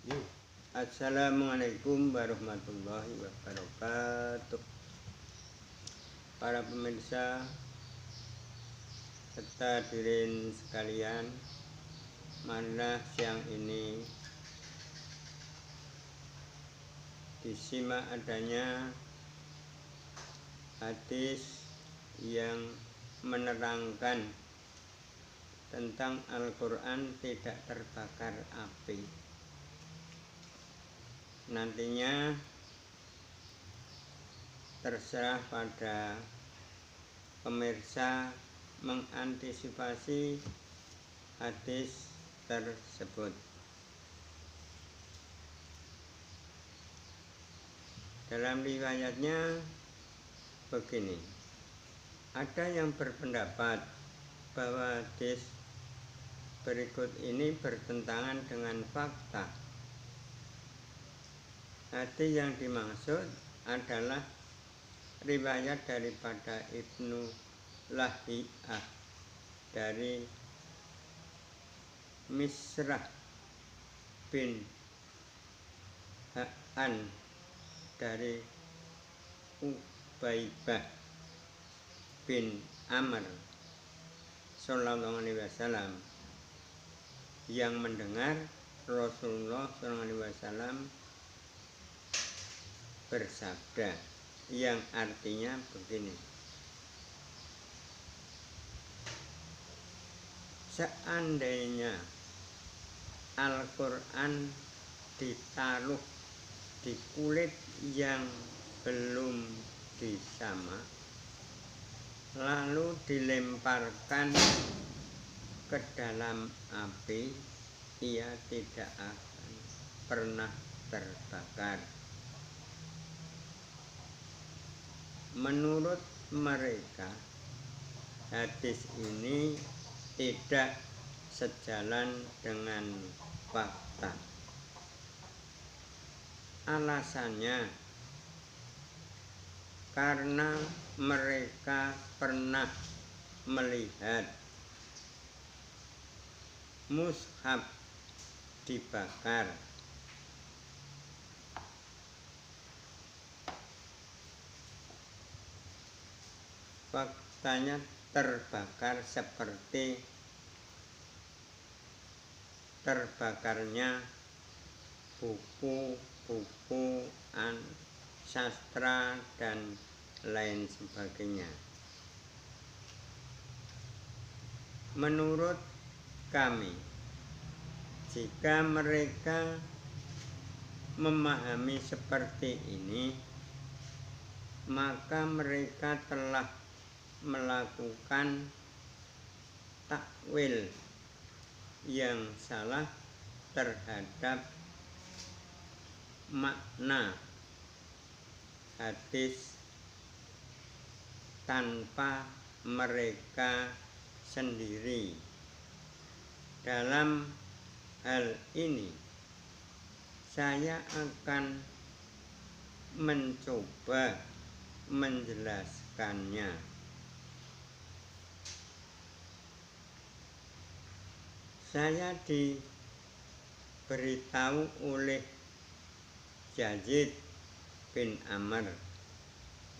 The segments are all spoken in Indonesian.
Yuk. Assalamualaikum warahmatullahi wabarakatuh. Para pemirsa serta hadirin sekalian, marilah siang ini disimak adanya hadis yang menerangkan tentang Al-Quran tidak terbakar api. Nantinya terserah pada pemirsa mengantisipasi hadis tersebut. Dalam riwayatnya begini, ada yang berpendapat bahwa hadis berikut ini bertentangan dengan fakta. Hadis yang dimaksud adalah riwayat daripada Ibnu Lahiyah dari Misrah bin Ha'an dari Ubaybah bin Amr Sallallahu Alaihi Wasallam yang mendengar Rasulullah Sallallahu Alaihi Wasallam bersabda, yang artinya begini: seandainya Al-Quran ditaruh di kulit yang belum disama, lalu dilemparkan ke dalam api, ia tidak akan pernah terbakar. Menurut mereka, hadis ini tidak sejalan dengan fakta. Alasannya karena mereka pernah melihat mushaf dibakar. Faktanya terbakar seperti terbakarnya buku-buku sastra dan lain sebagainya. Menurut kami, jika mereka memahami seperti ini, maka mereka telah melakukan takwil yang salah terhadap makna hadis tanpa mereka sendiri. Dalam hal ini, saya akan mencoba menjelaskannya. Saya diberitahu oleh Yazid bin Amr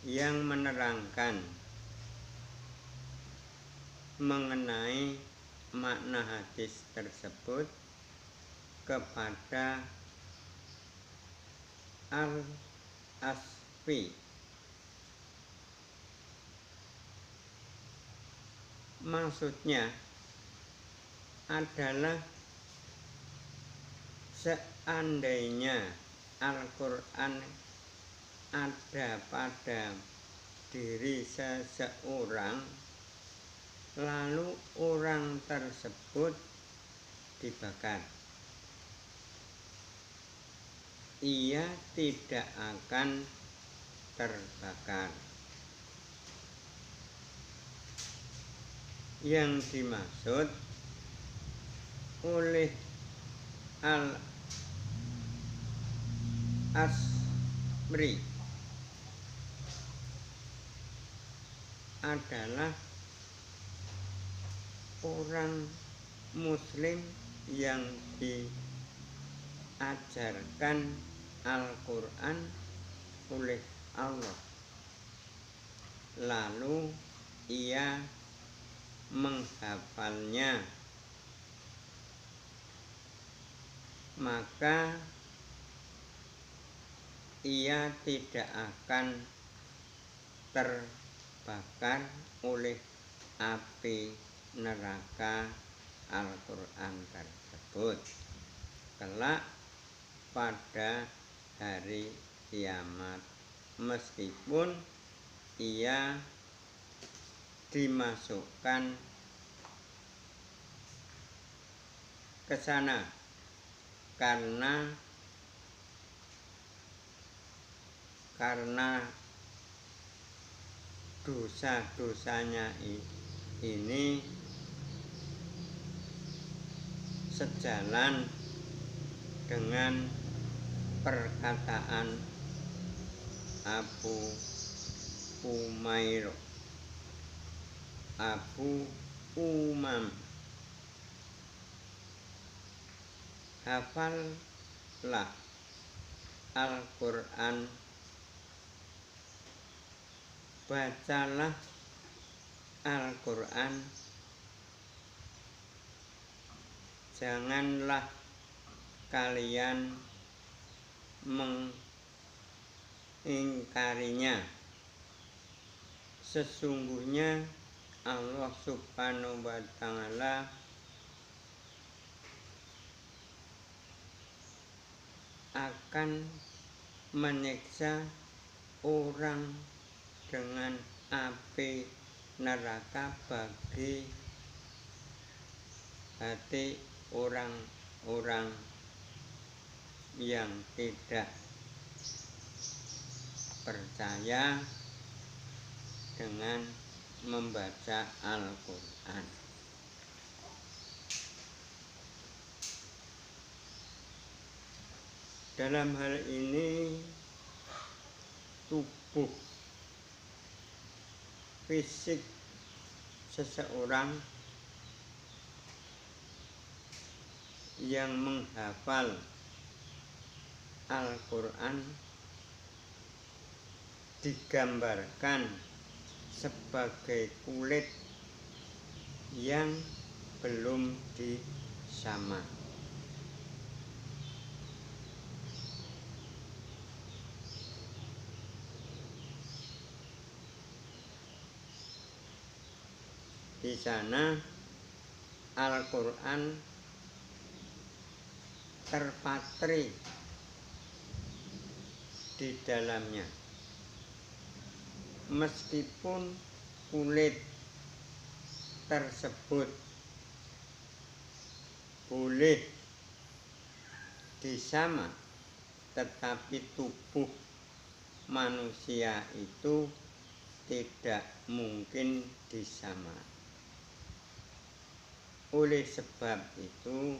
yang menerangkan mengenai makna hadis tersebut kepada Al-Asfi. Maksudnya adalah seandainya Al-Quran ada pada diri seseorang, lalu orang tersebut dibakar, ia tidak akan terbakar. Yang dimaksud oleh Al-Asri adalah orang Muslim yang diajarkan Al-Quran oleh Allah, lalu ia menghafalnya, maka ia tidak akan terbakar oleh api neraka Al-Quran tersebut kelak pada hari kiamat, meskipun ia dimasukkan ke sana karena dosa-dosanya ini sejalan dengan perkataan Abu Umam, hafallah Al-Quran, bacalah Al-Quran, janganlah kalian mengingkarinya. Sesungguhnya Allah Subhanahu wa Ta'ala akan menyiksa orang dengan api neraka bagi hati orang-orang yang tidak percaya dengan membaca Al-Quran. Dalam hal ini tubuh fisik seseorang yang menghafal Al-Quran digambarkan sebagai kulit yang belum disama. Di sana Al-Quran terpatri di dalamnya, meskipun kulit tersebut boleh disama, tetapi tubuh manusia itu tidak mungkin disama. Oleh sebab itu,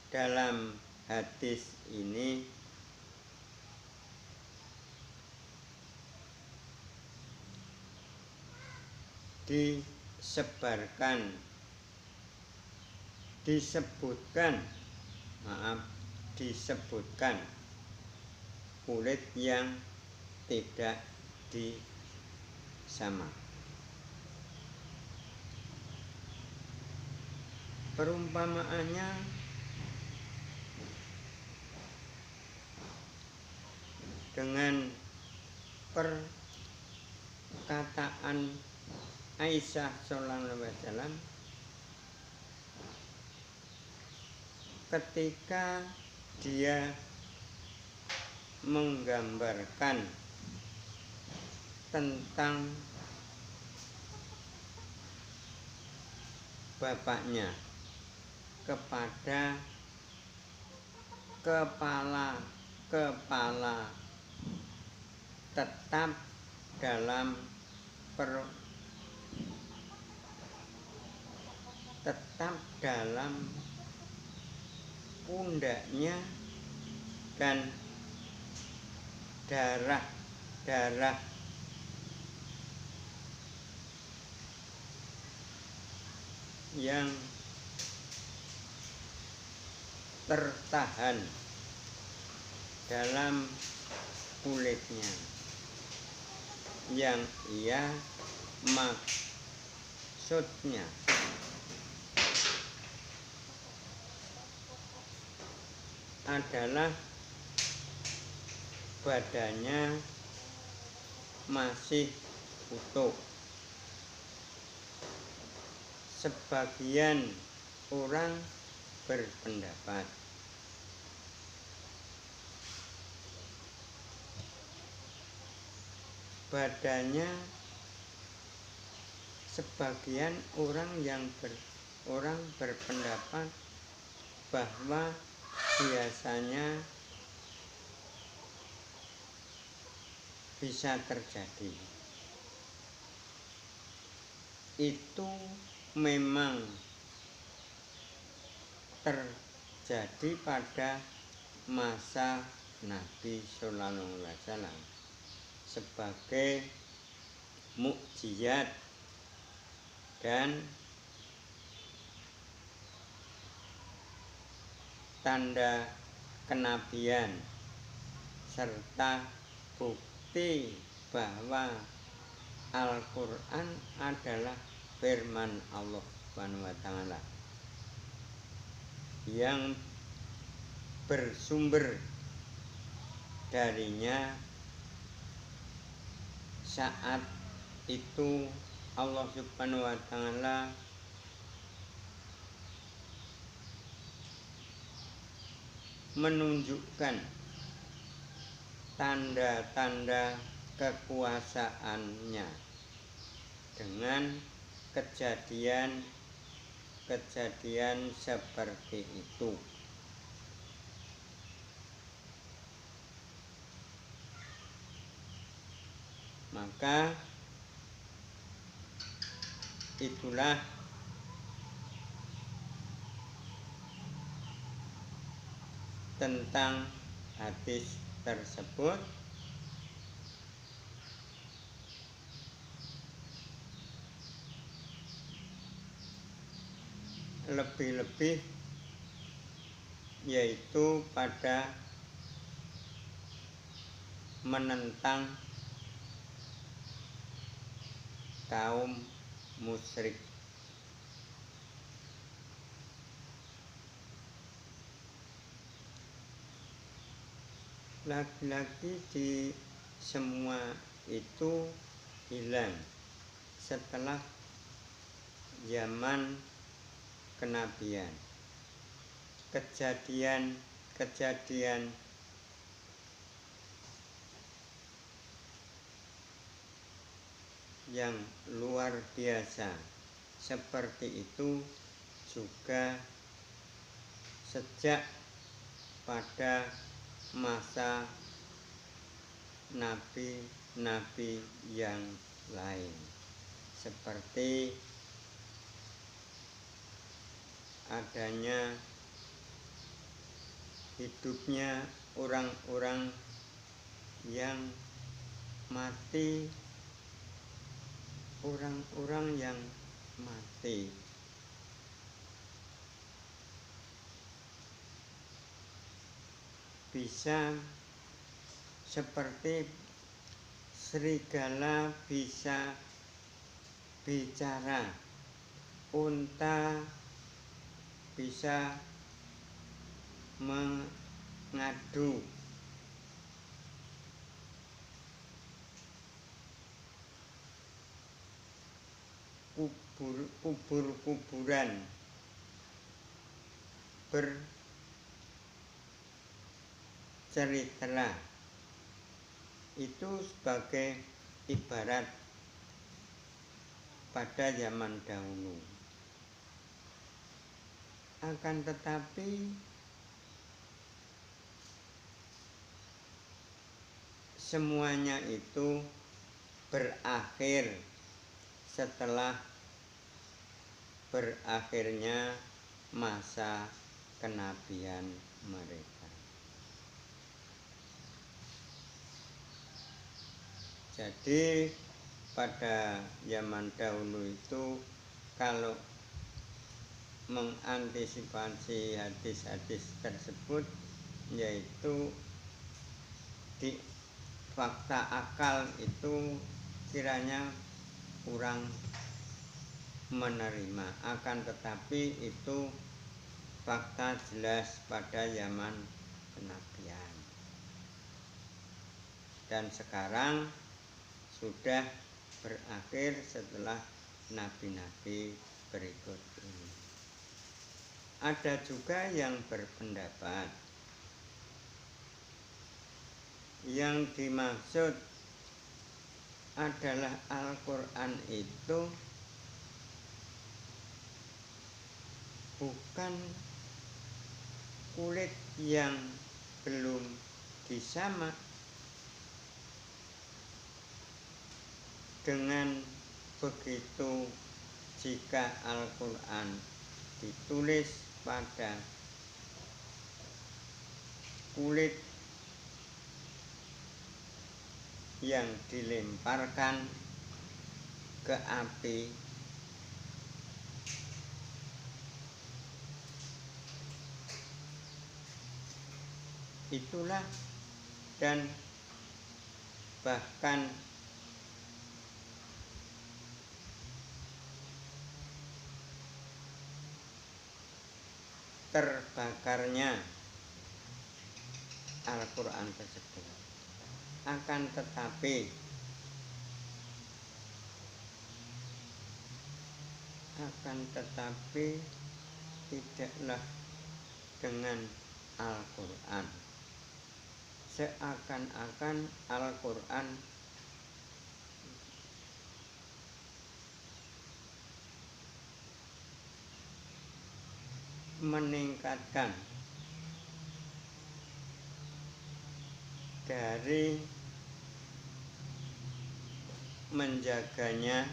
dalam hadis ini disebutkan kulit yang tidak disama. Perumpamaannya dengan perkataan Aisyah sallallahu alaihi wasallam ketika dia menggambarkan tentang bapaknya kepada kepala tetap dalam pundaknya dan darah yang tertahan dalam kulitnya yang ia maksudnya adalah badannya masih utuh. Sebagian orang berpendapat badannya, sebagian orang berpendapat bahwa biasanya bisa terjadi. Itu memang terjadi pada masa Nabi Sallallahu Alaihi Wasallam sebagai mukjizat dan tanda kenabian serta bukti bahwa Al-Quran adalah firman Allah Subhanahu wa Ta'ala yang bersumber darinya. Saat itu Allah Subhanahu wa Ta'ala menunjukkan tanda-tanda kekuasaannya dengan kejadian seperti itu. Maka itulah tentang hadis tersebut. Lebih-lebih yaitu pada menentang kaum musyrik. Laki-laki di semua itu hilang setelah zaman kenabian. Kejadian yang luar biasa seperti itu juga sejak pada masa nabi-nabi yang lain, seperti adanya hidupnya orang-orang yang mati, bisa seperti serigala bisa bicara, unta bisa mengadu, kubur-kuburan bercerita. Itu sebagai ibarat pada zaman dahulu. Akan tetapi semuanya itu berakhir setelah berakhirnya masa kenabian mereka. Jadi pada zaman dahulu itu kalau mengantisipasi hadis-hadis tersebut, yaitu di fakta akal itu kiranya kurang menerima, akan tetapi itu fakta jelas pada zaman kenabian. Dan sekarang sudah berakhir setelah nabi-nabi berikut ini. Ada juga yang berpendapat yang dimaksud adalah Al-Quran itu bukan kulit yang belum disamak dengan begitu. Jika Al-Quran ditulis pada kulit yang dilemparkan ke api, itulah, dan bahkan terbakarnya Al-Quran tersebut. Akan tetapi tidaklah dengan Al-Quran. Seakan-akan Al-Quran meningkatkan dari menjaganya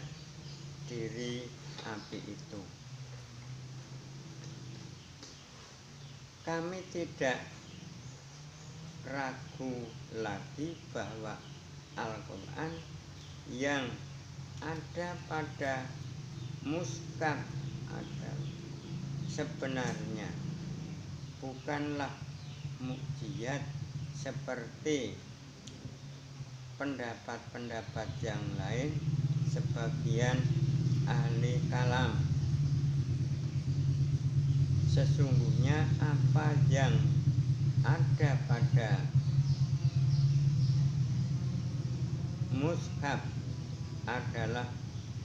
diri api itu. Kami tidak ragu lagi bahwa Al-Quran yang ada pada mushaf sebenarnya bukanlah mukjizat seperti pendapat-pendapat yang lain sebagian ahli kalam. Sesungguhnya apa yang ada pada mushaf adalah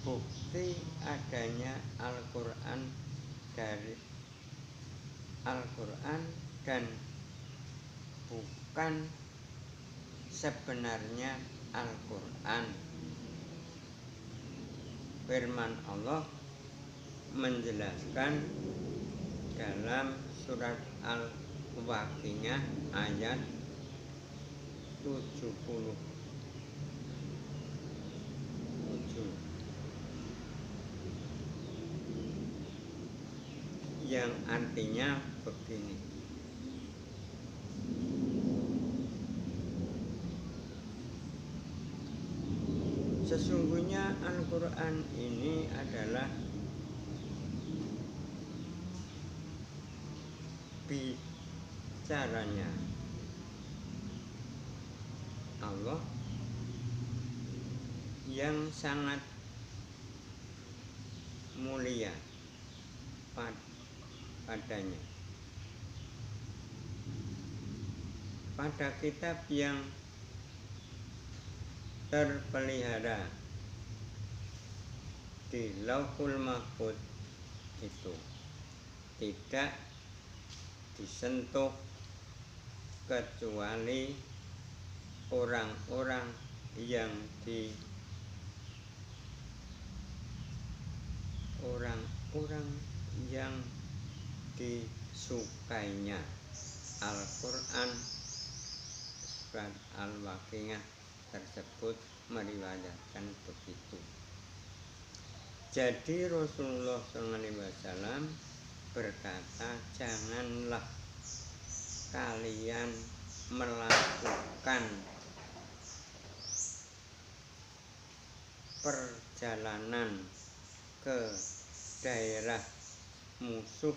bukti adanya Al-Quran dari Al-Quran dan bukan sebenarnya Al-Quran. Firman Allah menjelaskan dalam surat Al-Waqiah ayat 77, yang artinya begini: sesungguhnya Al-Quran ini adalah bicaranya Allah yang sangat mulia padanya, pada kitab yang terpelihara di Lauhul Mahfuz itu, tidak disentuh kecuali orang-orang yang disukainya. Al-Quran surat Al-Waqiah tersebut meriwayatkan begitu. Jadi Rasulullah SAW berkata, janganlah kalian melakukan perjalanan ke daerah musuh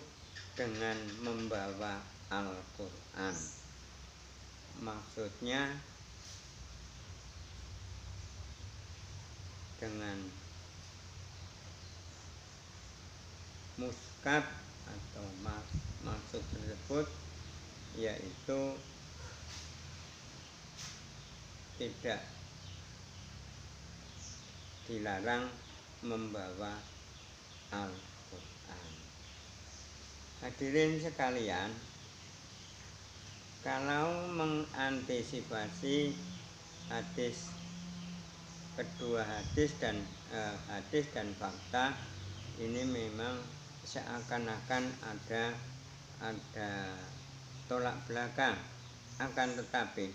dengan membawa Al-Quran. Maksudnya dengan muskab atau maksud tersebut yaitu tidak dilarang membawa Al-Quran. Hadirin sekalian, kalau mengantisipasi kedua hadis dan fakta ini memang seakan-akan ada tolak belakang. Akan tetapi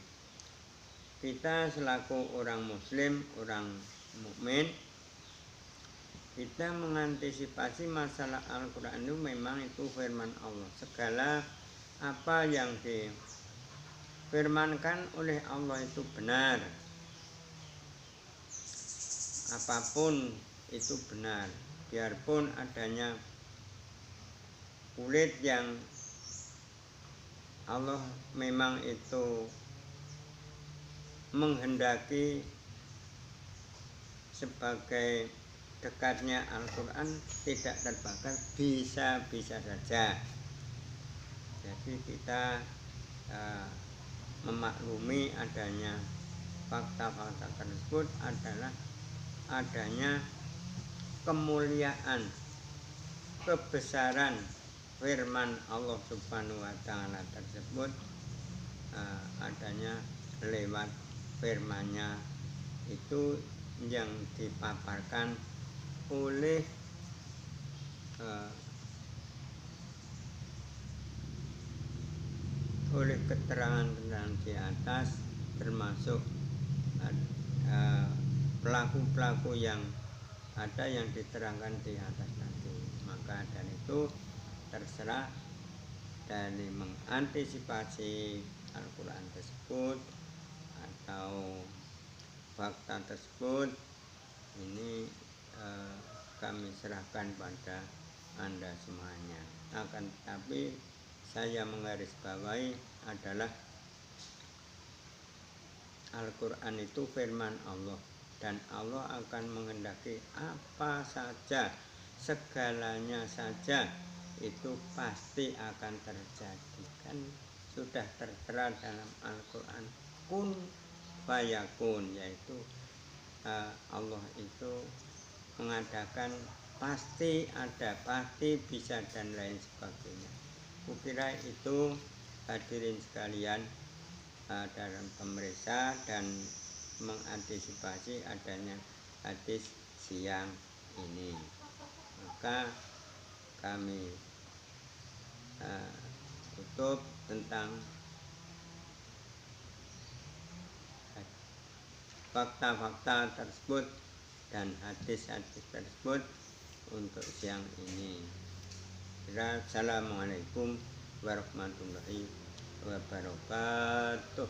kita selaku orang muslim, orang mukmin, kita mengantisipasi masalah Al-Quran itu memang itu firman Allah. Segala apa yang difirmankan oleh Allah itu benar. Apapun itu benar. Biarpun adanya kulit yang Allah memang itu menghendaki sebagai dekatnya Al-Quran tidak terbakar, bisa saja. Jadi kita memaklumi adanya fakta-fakta tersebut adalah adanya kemuliaan, kebesaran firman Allah Subhanahu wa Ta'ala tersebut, adanya lewat firman-Nya itu yang dipaparkan oleh keterangan di atas, termasuk pelaku-pelaku yang ada yang diterangkan di atas tadi. Maka dari itu terserah dari mengantisipasi Al-Quran tersebut atau fakta tersebut, ini kami serahkan pada Anda semuanya. Akan tetapi saya menggarisbawahi adalah Al-Quran itu firman Allah, dan Allah akan menghendaki apa saja, segalanya saja itu pasti akan terjadi. Kan sudah tertera dalam Al-Quran, kun fayakun, yaitu Allah itu mengadakan pasti ada, pasti bisa, dan lain sebagainya. Kukira itu hadirin sekalian dalam pemeriksa dan mengantisipasi adanya hadis siang ini. Maka kami tutup tentang fakta-fakta tersebut dan hadis-hadis tersebut untuk siang ini. Assalamualaikum warahmatullahi wabarakatuh.